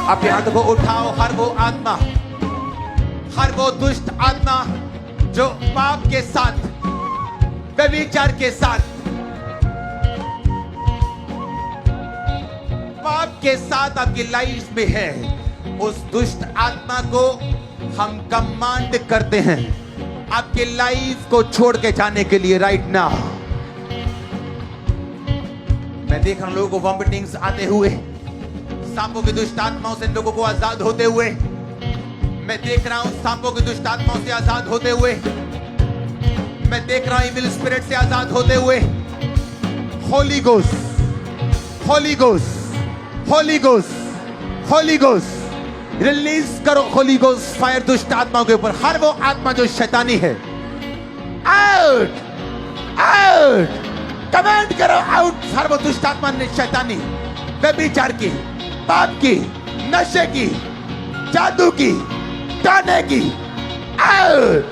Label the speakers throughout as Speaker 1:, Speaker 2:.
Speaker 1: अपने हाथ को उठाओ। हर वो आत्मा, हर वो दुष्ट आत्मा जो पाप के साथ, व्यभिचार के साथ, पाप के साथ आपकी लाइफ में है, उस दुष्ट आत्मा को हम कमांड करते हैं आपके लाइफ को छोड़ के जाने के लिए राइट नाउ। मैं देख रहा हूं लोगों को वॉमिटिंग्स आते हुए, सांपों की दुष्ट आत्माओं से लोगों को आजाद होते हुए। मैं देख रहा हूं सांपों की दुष्ट आत्माओं से आजाद होते हुए। मैं देख रहा हूं इविल स्पिरिट से आजाद होते हुए। Holi ghost, Holi ghost, Holi ghost, Holi ghost, release करो होली गोस्ट फायर दुष्ट आत्माओं के ऊपर। हर वो आत्मा जो शैतानी है, आउट, आउट, कमांड करो आउट। हर वो दुष्ट आत्मा ने शैतानी, व्यभिचार की, पाप की, नशे की, जादू की, ताने की, आउट,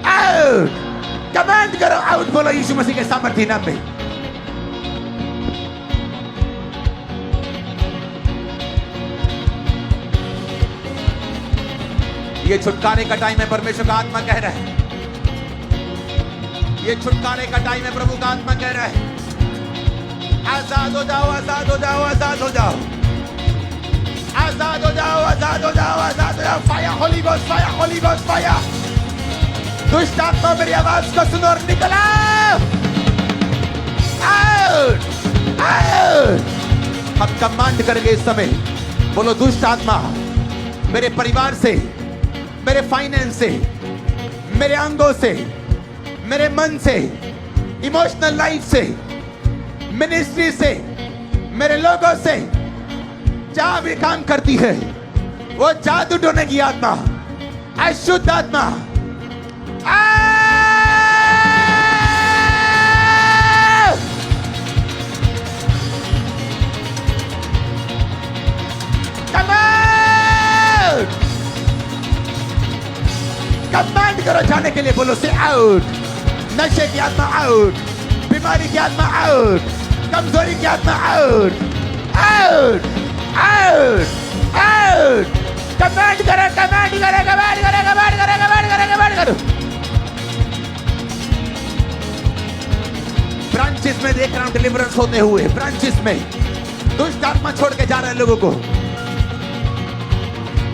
Speaker 1: आउट, कमांड करो आउट। बोलो यीशु मसीह के सामर्थ्य नाम में। ये छुटकारे का टाइम है, परमेश्वर का आत्मा कह रहा है। ये छुटकारे का टाइम है, प्रभु का आत्मा कह रहा है। आजाद हो जाओ, आजाद हो जाओ, आजाद हो जाओ, आजाद हो जाओ, आजाद हो जाओ, आजाद हो जाओ। Fire, Holi ghost fire, Holi ghost fire. दुष्ट आत्मा मेरी आवाज को सुनो और निकल आओ, आउट, आउट। हम कमांड करेंगे इस समय। बोलो दुष्ट आत्मा मेरे परिवार से, मेरे फाइनेंस से, मेरे अंगों से, मेरे मन से, इमोशनल लाइफ से, मिनिस्ट्री से, मेरे लोगों से जहां भी काम करती है, वो जादू टोने की आत्मा, अशुद्ध आत्मा, कमांड करो जाने के लिए। बोलो से आउट। नशे की आत्मा आउट, बीमारी की आत्मा आउट, कमजोरी की आत्मा out, out, out, out. Command करो, कमांड करो, कमांड करो, कमांड करो, कमांड करो, कमांड करो। ब्रांचेस में देख रहा हूं डिलीवरेंस होते हुए, ब्रांचेस में दुष्ट आत्मा छोड़ के जा रहे हैं लोगों को।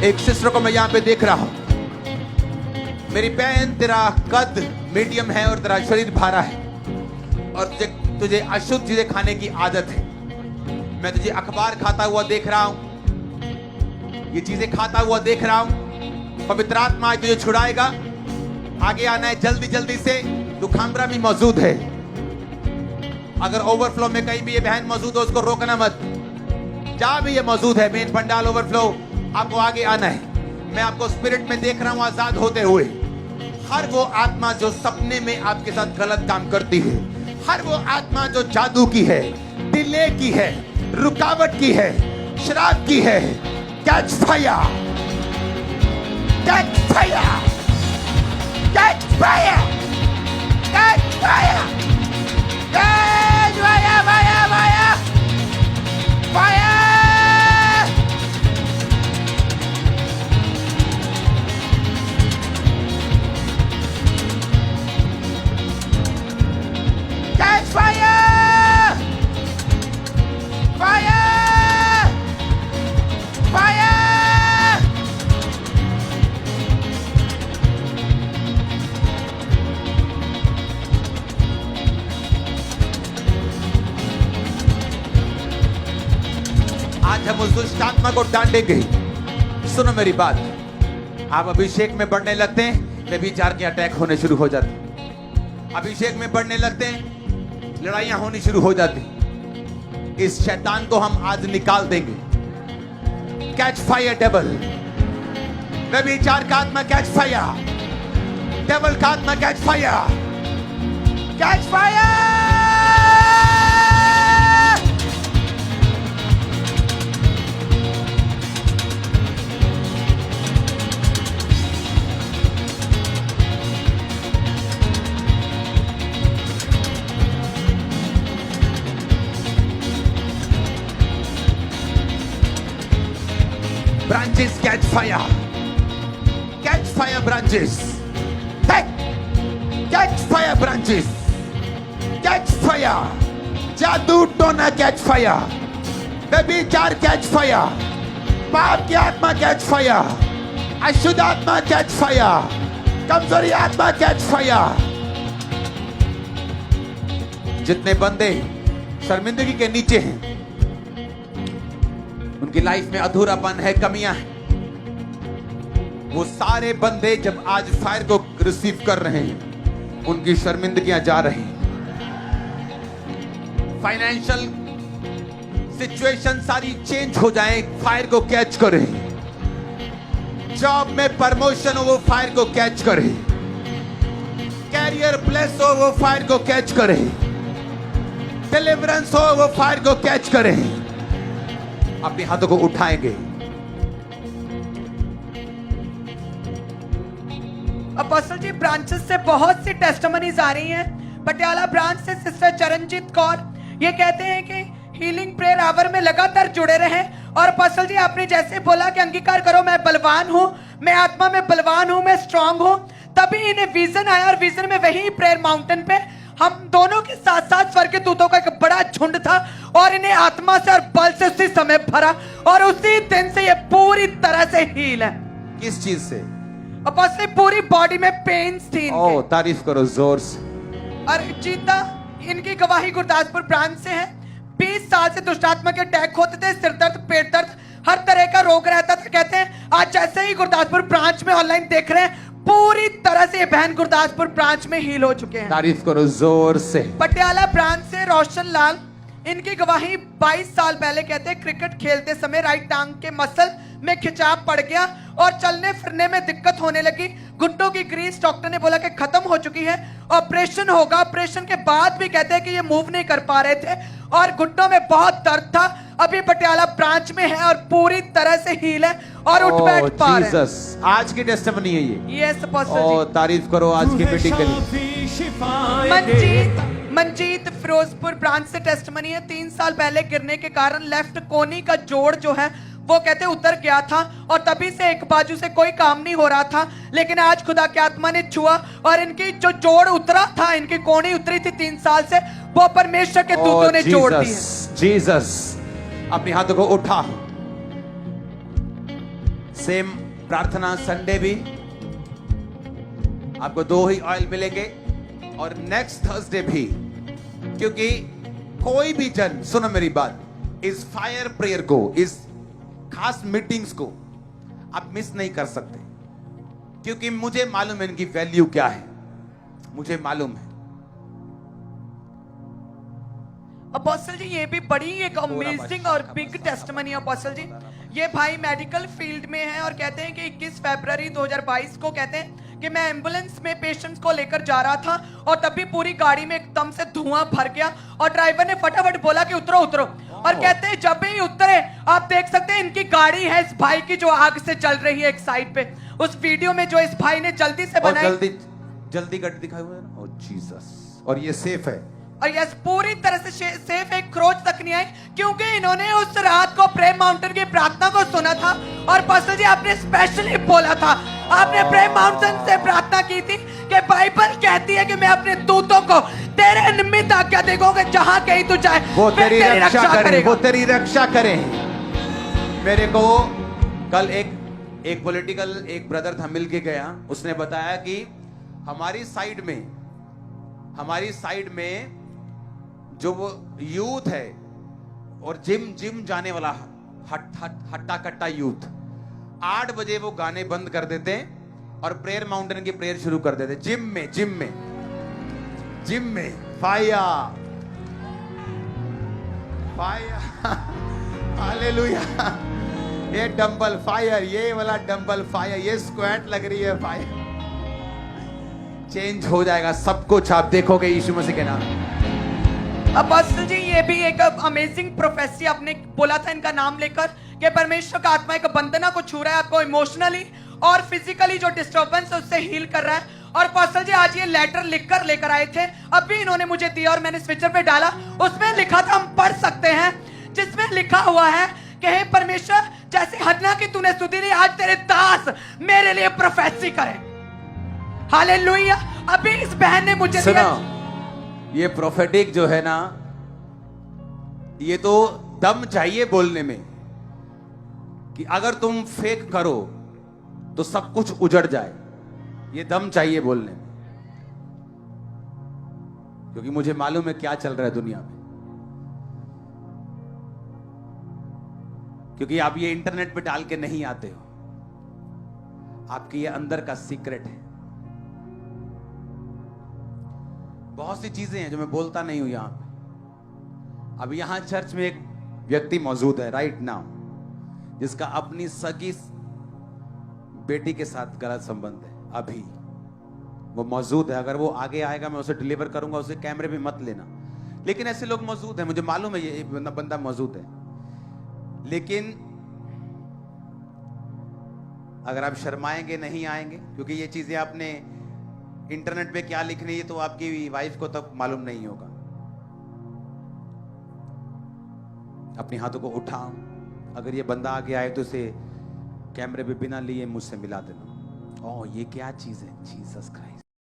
Speaker 1: एक सिस्टर को मैं यहां पे देख रहा हूं। मेरी बहन, तेरा कद मीडियम है और तेरा शरीर भारा है और तुझे अशुद्ध चीजें खाने की आदत है। मैं तुझे अखबार खाता हुआ देख रहा हूं, ये चीजें खाता हुआ देख रहा हूं। पवित्र आत्मा आज तुझे छुड़ाएगा। आगे आना है जल्दी जल्दी से। दुखांबरा भी मौजूद है। अगर ओवरफ्लो में कहीं भी ये बहन मौजूद हो, उसको रोकना मत। जहां भी ये मौजूद है, मेन पंडाल ओवरफ्लो, आपको आगे आना है। मैं आपको स्पिरिट में देख रहा हूं आजाद होते हुए। हर वो आत्मा जो सपने में आपके साथ गलत काम करती है, हर वो आत्मा जो जादू की है, डिले की है, रुकावट की है, शराब की है, catch fire, catch fire, catch fire, catch fire, catch fire, fire, fire, fire. Fire! Fire! Fire! आज हम उस दुष्ट आत्मा को डांटेंगे। सुनो मेरी बात, आप अभिषेक में बढ़ने लगते हैं, व्यभिचार के अटैक होने शुरू हो जाते हैं। अभिषेक में बढ़ने लगते हैं, लड़ाइयां होनी शुरू हो जाती। इस शैतान को हम आज निकाल देंगे। कैच फायर डेविल, व्यभिचार का आत्मा कैच फायर, डेविल का आत्मा catch fire, catch fire. Branches catch fire. Catch fire branches. Catch fire branches. Catch fire. जादू टोना catch fire. व्यभिचार catch fire. पाप की आत्मा catch fire. अशुद्ध आत्मा catch fire. कमजोरी आत्मा catch fire. जितने बंदे शर्मिंदगी के नीचे हैं, उनकी लाइफ में अधूरापन है, कमियां हैं, वो सारे बंदे जब आज फायर को रिसीव कर रहे हैं, उनकी शर्मिंदगियां जा रही हैं। फाइनेंशियल सिचुएशन सारी चेंज हो जाए, फायर को कैच करें। जॉब में प्रमोशन हो, वो फायर को कैच करे। कैरियर ब्लेस हो, वो फायर को कैच करे। डिलीवरेंस हो, वो फायर को कैच करे। अपने हाथों को उठाएंगे।
Speaker 2: अपोस्टल जी, ब्रांचेस से बहुत सी टेस्टिमनीज आ रही हैं। पटियाला ब्रांच से सिस्टर चरणजीत कौर ये कहते हैं कि हीलिंग प्रेयर आवर में लगातार जुड़े रहे। और अपोस्टल जी, आपने जैसे बोला कि अंगीकार करो, मैं बलवान हूं, मैं आत्मा में बलवान हूं, मैं स्ट्रांग हूं, तभी इन्हें विजन आया और विजन में वही प्रेयर माउंटेन पे हम दोनों के साथ साथ स्वर्ग के दूतों का एक बड़ा झुंड था और इन्हें आत्मा से और बल से उसी समय भरा और उसी दिन से ये पूरी तरह से हील है।
Speaker 1: किस चीज से?
Speaker 2: अपोस्टल, पूरी बॉडी में पेन्स थी।
Speaker 1: ओ, तारीफ करो जोर से।
Speaker 2: और जीता इनकी गवाही गुरदासपुर ब्रांच से है। 20 साल से दुष्टात्मा के अटैक होते थे, सिर दर्द, पेट दर्द, हर तरह का रोग रहता था। कहते हैं आज जैसे ही गुरदासपुर ब्रांच में ऑनलाइन देख रहे हैं, पूरी तरह से ये बहन गुरदासपुर ब्रांच में हील हो चुके हैं।
Speaker 1: तारीफ करो जोर से।
Speaker 2: पटियाला ब्रांच से रोशन लाल, इनकी गवाही 22 साल पहले कहते हैं क्रिकेट खेलते समय राइट टांग के मसल में खिंचाव पड़ गया और चलने फिरने में दिक्कत होने लगी। घुटनों की ग्रीस डॉक्टर ने बोला कि खत्म हो चुकी है, ऑपरेशन होगा। ऑपरेशन के बाद भी कहते हैं कि ये मूव नहीं कर पा रहे थे और घुटनों में बहुत दर्द था। अभी पटियाला ब्रांच में है और पूरी तरह से हील है और उठ बैठ पा रहे हैं।
Speaker 1: आज की टेस्टिमनी है ये।
Speaker 2: यस अपोस्टल जी,
Speaker 1: तारीफ करो आज की मीटिंग के लिए।
Speaker 2: मंजीत फिरोजपुर ब्रांच से टेस्टिमनी है। 3 साल पहले गिरने के कारण लेफ्ट कोनी का जोड़ जो है वो कहते उतर गया था और तभी से एक बाजू से कोई काम नहीं हो रहा था, लेकिन आज खुदा की आत्मा ने छुआ और इनकी जो जोड़ उतरा था, इनकी कोनी उतरी थी 3 साल से, वो परमेश्वर के दूतों ने जोड़ दी है।
Speaker 1: जीसस, अपने हाथों को उठा। सेम प्रार्थना संडे भी आपको 2 ही ऑयल मिलेंगे और नेक्स्ट थर्सडे भी, क्योंकि कोई भी जन, सुनो मेरी बात, इस फायर प्रेयर को, इस खास मीटिंग्स को आप मिस नहीं कर सकते, क्योंकि मुझे मालूम है इनकी वैल्यू क्या है, मुझे मालूम है।
Speaker 2: अपोस्टल जी, ये भी बड़ी एक अमेजिंग और बिग टेस्टिमनी है अपोस्टल जी। ये भाई मेडिकल फील्ड में है और कहते हैं कि 21 फरवरी 2022 को कहते हैं कि मैं एम्बुलेंस में पेशेंट्स को लेकर जा रहा था और तभी पूरी गाड़ी में एकदम से धुआं भर गया और ड्राइवर ने फटाफट बोला कि उतरो उतरो। और कहते हैं जब भी उतरे, आप देख सकते हैं इनकी गाड़ी है इस भाई की जो आग से जल रही है एक साइड पे। उस वीडियो में जो इस भाई ने जल्दी से बनाई,
Speaker 1: जल्दी गाड़ी दिखाई हुई है ना, ओह जीसस। और ये सेफ है
Speaker 2: और यस, पूरी तरह से सेफ, एक खरोच तक नहीं आई, क्योंकि इन्होंने उस रात को प्रेम माउंटेन की प्रार्थना को सुना था। और पास्टर जी, आपने स्पेशली बोला था, आपने प्रेम माउंटेन से प्रार्थना की थी कि बाइबल कहती है कि मैं अपने दूतों को तेरे निमित्त आज्ञा देगा, जहां कहीं तू जाए
Speaker 1: वो तेरी रक्षा करें, वो तेरी रक्षा करें। मेरे को कल एक पॉलिटिकल एक ब्रदर था, मिल के गया, उसने बताया कि हमारी साइड में जो वो यूथ है और जिम जाने वाला हट्टा कट्टा यूथ, 8 बजे वो गाने बंद कर देते और प्रेयर माउंटेन की प्रेयर शुरू कर देते। जिम में फायर हालेलुया। ये डंबल फायर, ये वाला डंबल फायर, ये स्क्वाट लग रही है फायर। चेंज हो जाएगा सब कुछ, आप देखोगे यीशु मसीह के नाम।
Speaker 2: अपोस्टल जी, ये भी एक अमेजिंग प्रोफेसी आपने बोला था इनका नाम लेकर कि परमेश्वर का आत्मा एक बंधना को छू रहा है, आपको इमोशनली और फिजिकली जो डिस्टर्बेंस है उससे हील कर रहा है। और अपोस्टल जी, आज ये लेटर लिखकर लेकर आए थे, अभी इन्होंने मुझे दिया और मैंने स्विचर पे डाला। उसमें लिखा था, हम पढ़ सकते हैं, जिसमें लिखा हुआ है कि हे परमेश्वर, जैसे हन्ना की तूने स्तुति दी, आज तेरे दास मेरे लिए प्रोफेसी करे। हालेलुया। अभी इस बहन ने मुझे दिया।
Speaker 1: ये प्रोफेटिक जो है ना, ये तो दम चाहिए बोलने में कि अगर तुम फेक करो तो सब कुछ उजड़ जाए। ये दम चाहिए बोलने में, क्योंकि मुझे मालूम है क्या चल रहा है दुनिया में। क्योंकि आप ये इंटरनेट पे डाल के नहीं आते हो, आपके ये अंदर का सीक्रेट है। बहुत सी चीजें हैं जो मैं बोलता नहीं हूं यहां पे। अब यहां चर्च में एक व्यक्ति मौजूद है राइट नाउ, जिसका अपनी सगी बेटी के साथ गलत संबंध है। अभी वो मौजूद है, अगर वो आगे आएगा मैं उसे डिलीवर करूंगा, उसे कैमरे में मत लेना। लेकिन ऐसे लोग मौजूद हैं, मुझे मालूम है ये बंदा मौजूद है। लेकिन अगर आप शर्माएंगे, नहीं आएंगे, क्योंकि ये चीजें आपने इंटरनेट पे क्या लिखनी है तो आपकी वाइफ को तब मालूम नहीं होगा। अपने हाथों को उठाओ, अगर ये बंदा आगे आए तो इसे कैमरे पे बिना लिए मुझसे मिला देना। ओह, ये क्या चीज है, जीसस क्राइस्ट।